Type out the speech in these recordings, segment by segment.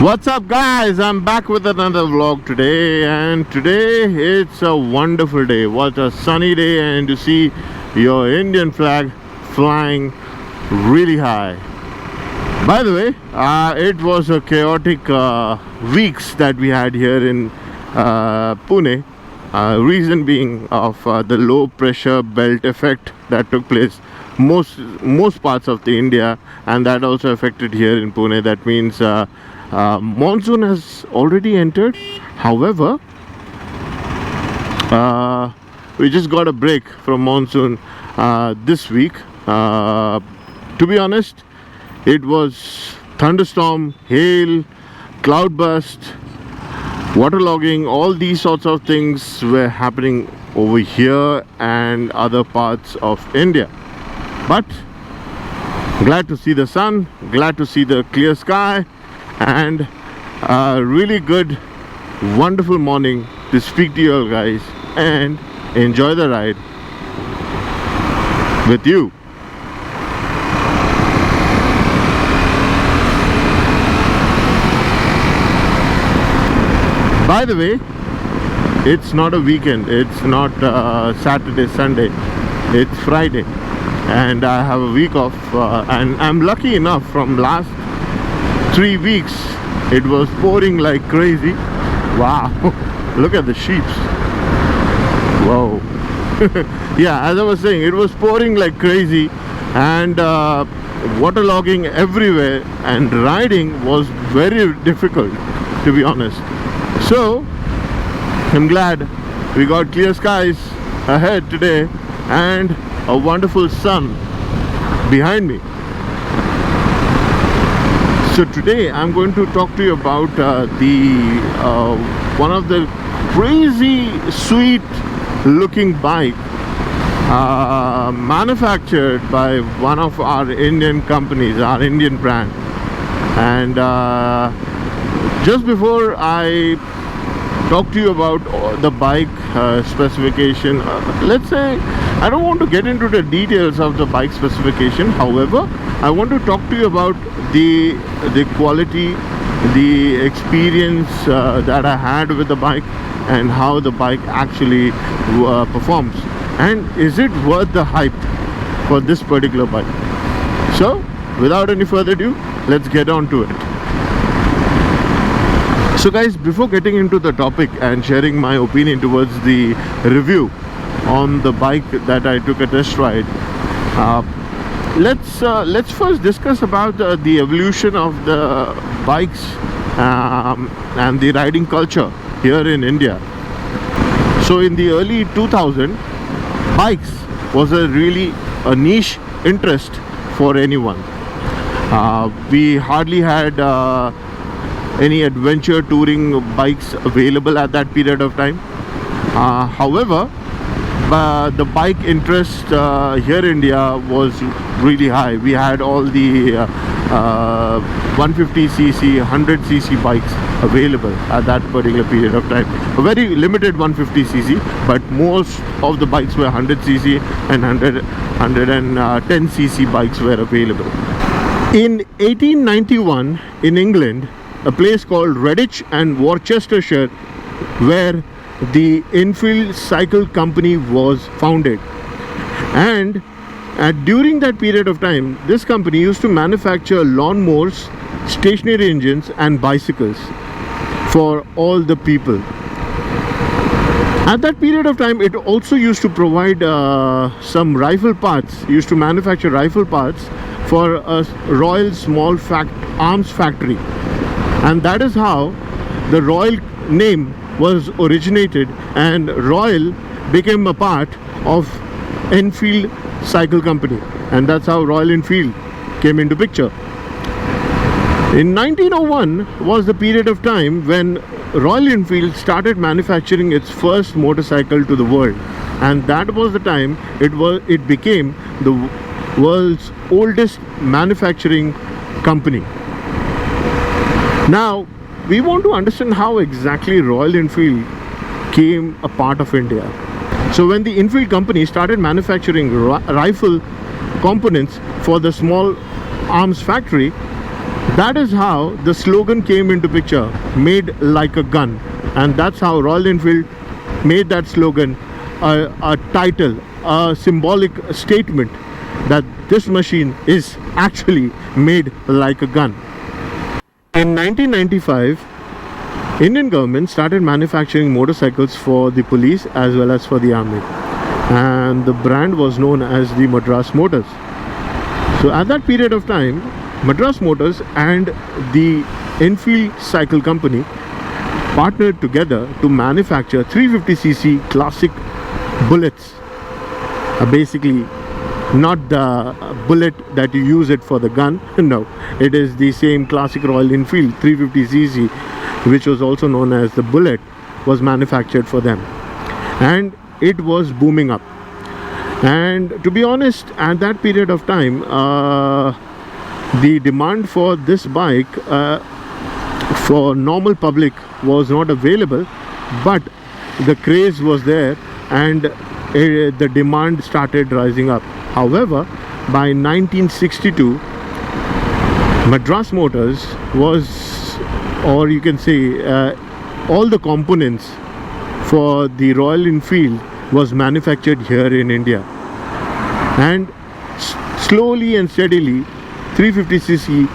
What's up guys, I'm back with another vlog today, and today it's a wonderful day. What a sunny day, and to see your Indian flag flying really high. By the way, it was a chaotic weeks that we had here in Pune. Reason being of the low pressure belt effect that took place most parts of the India, and that also affected here in Pune. That means monsoon has already entered. However, we just got a break from monsoon this week. To be honest, it was thunderstorm, hail, cloudburst, waterlogging. All these sorts of things were happening over here and other parts of India. But glad to see the sun, glad to see the clear sky, and a really good, wonderful morning to speak to you all guys and enjoy the ride with you. By the way, it's not a weekend, it's not Saturday, Sunday, it's Friday, and I have a week off, and I'm lucky enough from last 3 weeks it was pouring like crazy. Wow, look at the sheeps. Whoa. Yeah, as I was saying, it was pouring like crazy, and waterlogging everywhere, and riding was very difficult, to be honest. So I'm glad we got clear skies ahead today and a wonderful sun behind me. So today I'm going to talk to you about one of the crazy sweet looking bike manufactured by one of our Indian companies, our Indian brand. And just before I talk to you about the bike specification, let's say I don't want to get into the details of the bike specification. However, I want to talk to you about the quality, the experience that I had with the bike, and how the bike actually performs, and is it worth the hype for this particular bike. So without any further ado, let's get on to it. So guys, before getting into the topic and sharing my opinion towards the review on the bike that I took a test ride, let's first discuss about the evolution of the bikes and the riding culture here in India. So in the early 2000s, bikes was a really niche interest for anyone. We hardly had any adventure touring bikes available at that period of time. However, the bike interest here in India was really high. We had all the 150cc, 100cc bikes available at that particular period of time. A very limited 150cc, but most of the bikes were 100cc and 110cc bikes were available. In 1891 in England, a place called Redditch and Worcestershire, where the Enfield Cycle Company was founded. And during that period of time, this company used to manufacture lawnmowers, stationary engines and bicycles for all the people. At that period of time, it also used to provide some rifle parts, used to manufacture rifle parts for a Royal Small Arms Factory. And that is how the Royal name was originated, and Royal became a part of Enfield Cycle Company, and that's how Royal Enfield came into picture. In 1901 was the period of time when Royal Enfield started manufacturing its first motorcycle to the world, and that was the time it became the world's oldest manufacturing company. Now, we want to understand how exactly Royal Enfield came a part of India. So when the Enfield company started manufacturing rifle components for the small arms factory, That is how the slogan came into picture, made like a gun. And that's how Royal Enfield made that slogan a title, a symbolic statement that this machine is actually made like a gun. In 1995, Indian government started manufacturing motorcycles for the police as well as for the army, and the brand was known as the Madras Motors. So at that period of time, Madras Motors and the Enfield Cycle Company partnered together to manufacture 350cc classic bullets. Basically, not the bullet that you use it for the gun. No, it is the same classic Royal Enfield 350cc, which was also known as the Bullet, was manufactured for them, and it was booming up. And to be honest, at that period of time, the demand for this bike for normal public was not available, but the craze was there, and the demand started rising up. However, by 1962, Madras Motors was, or you can say, all the components for the Royal Enfield was manufactured here in India, and slowly and steadily 350cc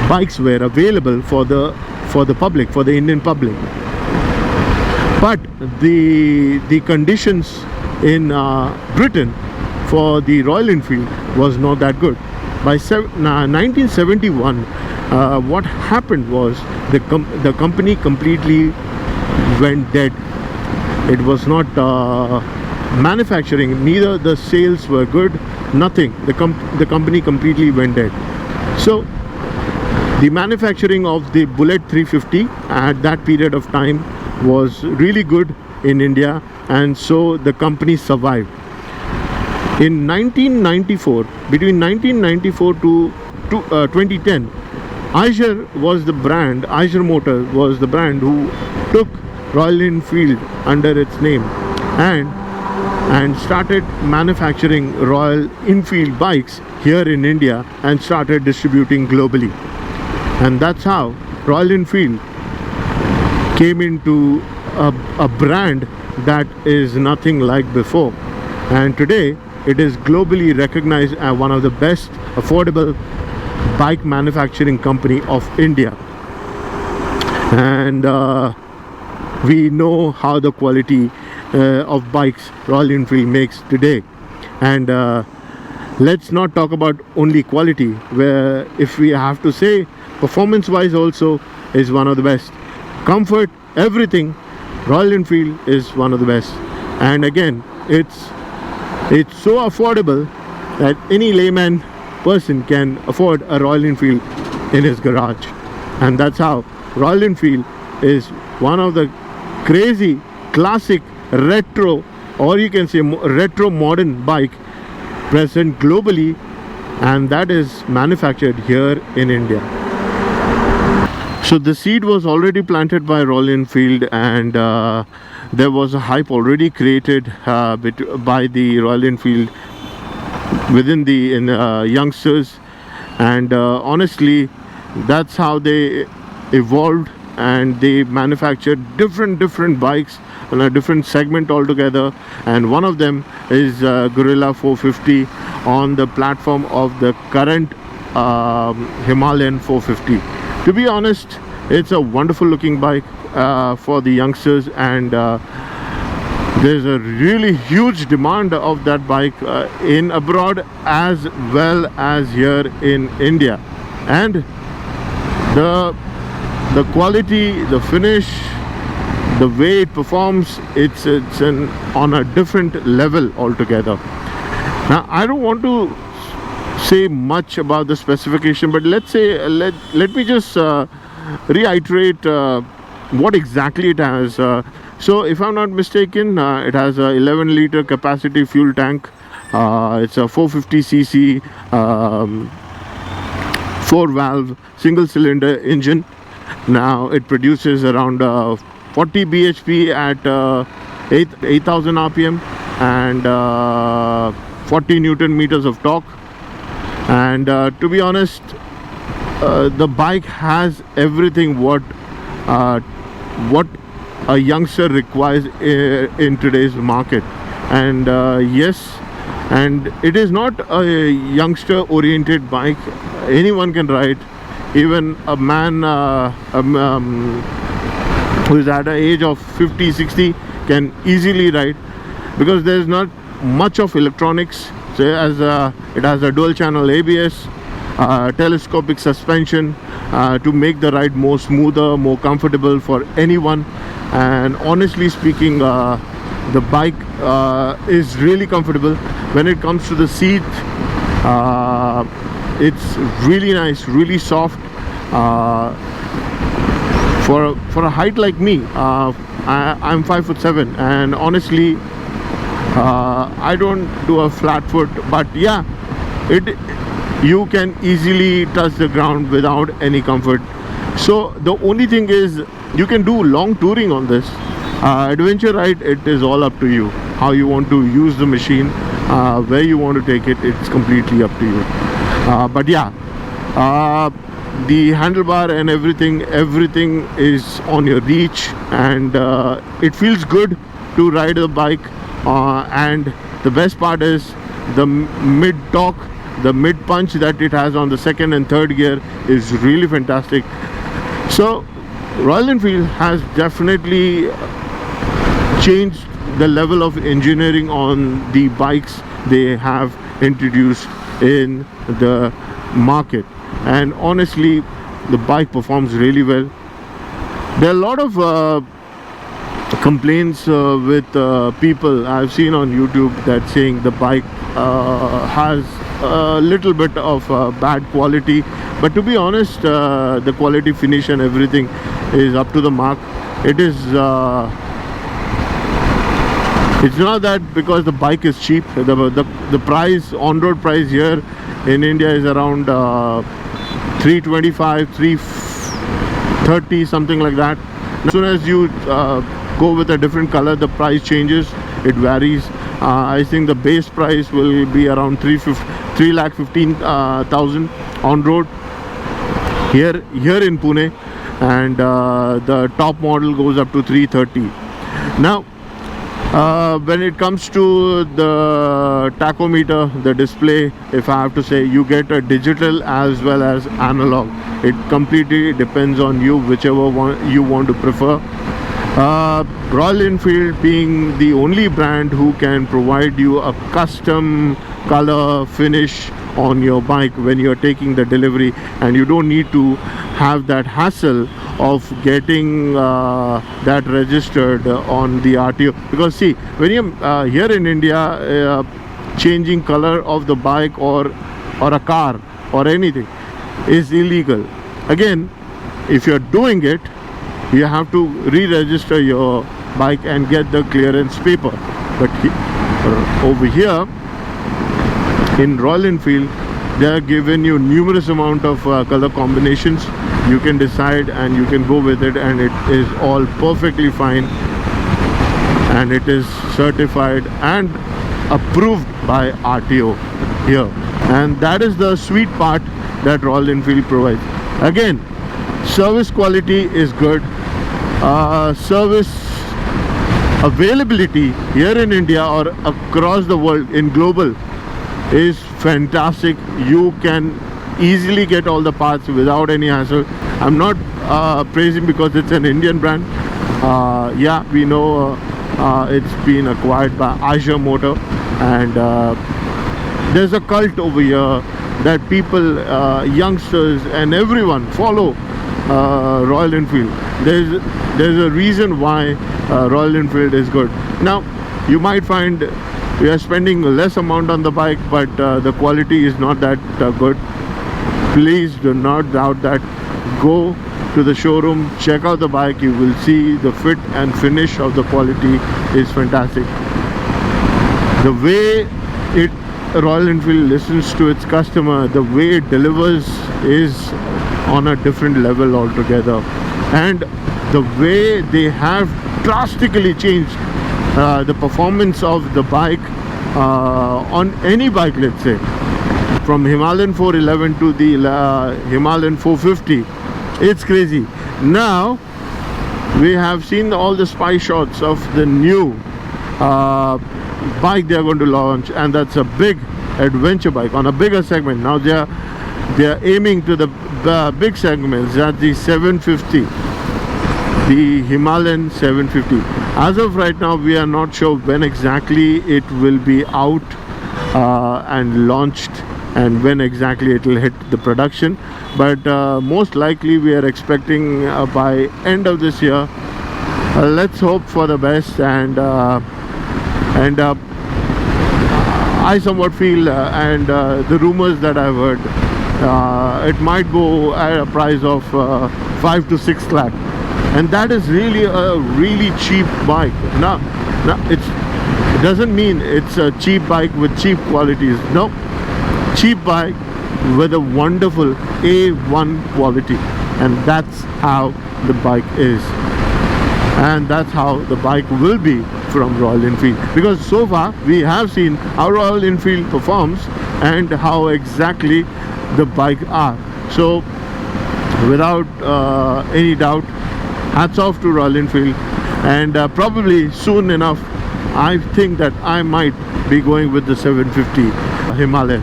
bikes were available for the public, for the Indian public. But the conditions in Britain for the Royal Enfield was not that good. By 1971, what happened was the company completely went dead. It was not manufacturing, neither the sales were good, nothing. The company completely went dead. So the manufacturing of the Bullet 350 at that period of time was really good in India, and so the company survived. In 1994, between 1994 to 2010, Eicher was the brand, Eicher Motor was the brand who took Royal Enfield under its name and started manufacturing Royal Enfield bikes here in India and started distributing globally. And that's how Royal Enfield came into a brand that is nothing like before. And today it is globally recognized as one of the best affordable bike manufacturing company of India. And we know how the quality of bikes Royal Enfield makes today. And let's not talk about only quality, where if we have to say, performance wise also is one of the best. Comfort, everything, Royal Enfield is one of the best. And again, it's so affordable that any layman person can afford a Royal Enfield in his garage. And that's how Royal Enfield is one of the crazy classic retro, or you can say retro modern bike present globally, and that is manufactured here in India. So the seed was already planted by Royal Enfield, and there was a hype already created by the Royal Enfield within the youngsters, and honestly, that's how they evolved, and they manufactured different bikes on a different segment altogether. And one of them is Guerrilla 450 on the platform of the current Himalayan 450. To be honest, it's a wonderful looking bike for the youngsters, and there's a really huge demand of that bike in abroad as well as here in India. And the quality, the finish, the way it performs, it's on a different level altogether. Now, I don't want to say much about the specification, but let's say let me just reiterate what exactly it has. So if I'm not mistaken, it has a 11-liter capacity fuel tank. It's a 450cc 4-valve single-cylinder engine. Now it produces around 40 bhp at 8,000 rpm and 40 newton meters of torque. And to be honest, the bike has everything what a youngster requires in today's market. And yes, and it is not a youngster oriented bike. Anyone can ride, even a man who is at an age of 50-60 can easily ride, because there is not much of electronics. So as it has a dual channel ABS, telescopic suspension to make the ride more smoother, more comfortable for anyone. And honestly speaking, the bike is really comfortable. When it comes to the seat, it's really nice, really soft. For a height like me, I'm 5'7", and honestly I don't do a flat foot, but yeah, you can easily touch the ground without any comfort. So the only thing is, you can do long touring on this. Adventure ride, it is all up to you how you want to use the machine, where you want to take it. It's completely up to you. But yeah, the handlebar and everything is on your reach, and it feels good to ride the bike. And the best part is the mid torque, the mid punch that it has on the second and third gear is really fantastic. So Royal Enfield has definitely changed the level of engineering on the bikes they have introduced in the market, and honestly the bike performs really well. There are a lot of complaints with people I've seen on YouTube that saying the bike has a little bit of bad quality, but to be honest, the quality, finish and everything is up to the mark. It is it's not that because the bike is cheap. The price, on-road price here in India is around 325, 330, something like that. As soon as you go with a different color, the price changes, it varies. I think the base price will be around 3,15,000 on road here in Pune, and the top model goes up to 330. Now when it comes to the tachometer, the display, if I have to say, you get a digital as well as analog. It completely depends on you, whichever one you want to prefer. Royal Enfield being the only brand who can provide you a custom color finish on your bike when you're taking the delivery, and you don't need to have that hassle of getting that registered on the RTO. Because see, when you're here in India, changing color of the bike or a car or anything is illegal. Again, if you're doing it, you have to re-register your bike and get the clearance paper. But over here in Royal Enfield, they are giving you numerous amount of color combinations. You can decide and you can go with it, and it is all perfectly fine, and it is certified and approved by RTO here. And that is the sweet part that Royal Enfield provides. Again, service quality is good. Service availability here in India or across the world in global is fantastic. You can easily get all the parts without any hassle. I'm not praising because it's an Indian brand. Yeah, we know it's been acquired by Eicher Motor, and there's a cult over here that people, youngsters and everyone follow Royal Enfield. There's a reason why Royal Enfield is good. Now you might find we are spending less amount on the bike, but the quality is not that good. Please do not doubt that. Go to the showroom, check out the bike. You will see the fit and finish of the quality is fantastic. The way Royal Enfield listens to its customer, the way it delivers is on a different level altogether. And the way they have drastically changed the performance of the bike on any bike, let's say. from Himalayan 411 to the Himalayan 450. It's crazy. Now we have seen all the spy shots of the new bike they are going to launch, and that's a big adventure bike on a bigger segment. Now they are aiming to the big segments. That's the 750, the Himalayan 750. As of right now, we are not sure when exactly it will be out and launched, and when exactly it will hit the production, but most likely we are expecting by end of this year. Let's hope for the best, and I somewhat feel the rumors that I've heard, it might go at a price of 5 to 6 lakh, and that is really a really cheap bike. Now it doesn't mean it's a cheap bike with cheap qualities. No, cheap bike with a wonderful A1 quality, and that's how the bike is, and that's how the bike will be from Royal Enfield, because so far we have seen how Royal Enfield performs and how exactly the bike are. So without any doubt, hats off to Royal Enfield, and probably soon enough I think that I might be going with the 750 Himalayan.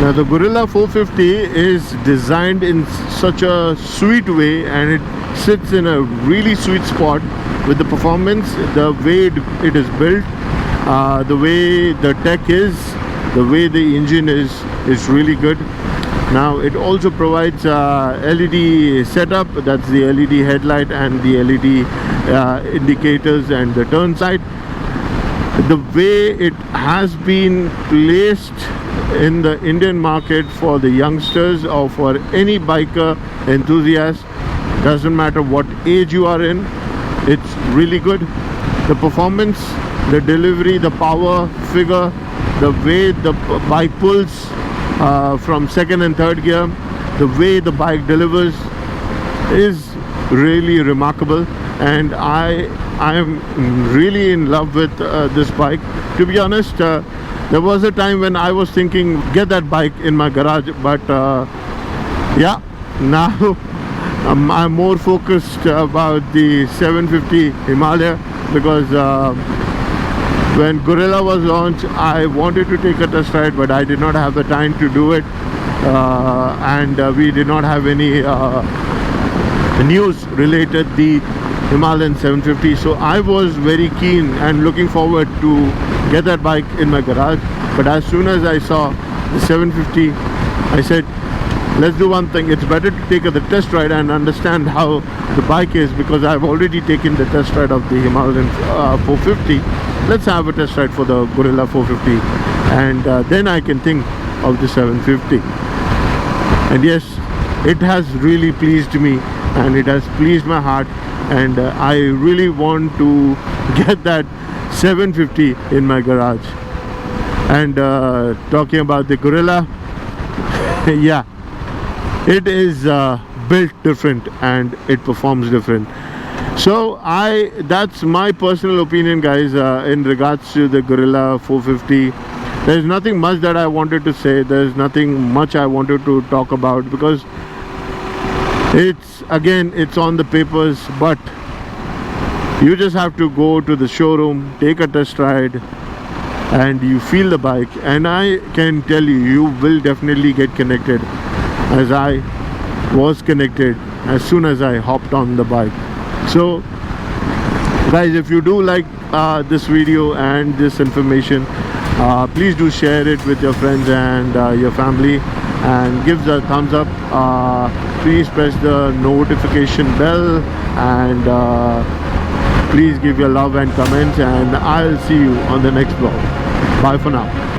Now the Guerrilla 450 is designed in such a sweet way, and it sits in a really sweet spot with the performance, the way it is built, the way the tech is, the way the engine is really good. Now it also provides LED setup, that's the LED headlight and the LED indicators and the turn sight. The way it has been placed in the Indian market for the youngsters or for any biker enthusiast, doesn't matter what age you are in, it's really good. The performance, the delivery, the power figure, the way the bike pulls from second and third gear, the way the bike delivers is really remarkable, and I am really in love with this bike. To be honest, there was a time when I was thinking get that bike in my garage, but yeah, now I'm more focused about the 750 Himalaya, because when Guerrilla was launched I wanted to take a test ride, but I did not have the time to do it, and we did not have any news related the Himalayan 750, so I was very keen and looking forward to get that bike in my garage. But as soon as I saw the 750, I said, let's do one thing, it's better to take the test ride and understand how the bike is, because I've already taken the test ride of the Himalayan 450. Let's have a test ride for the Guerrilla 450, and then I can think of the 750. And yes, it has really pleased me, and it has pleased my heart, and I really want to get that 750 in my garage. And talking about the Guerrilla, yeah, it is built different and it performs different. So that's my personal opinion, guys, in regards to the Guerrilla 450. There's nothing much that I wanted to say, there's nothing much I wanted to talk about, because it's on the papers, but you just have to go to the showroom, take a test ride, and you feel the bike, and I can tell you, you will definitely get connected, as I was connected as soon as I hopped on the bike. So guys, if you do like this video and this information, please do share it with your friends and your family, and give the thumbs up. Please press the notification bell, and please give your love and comments, and I'll see you on the next vlog. Bye for now.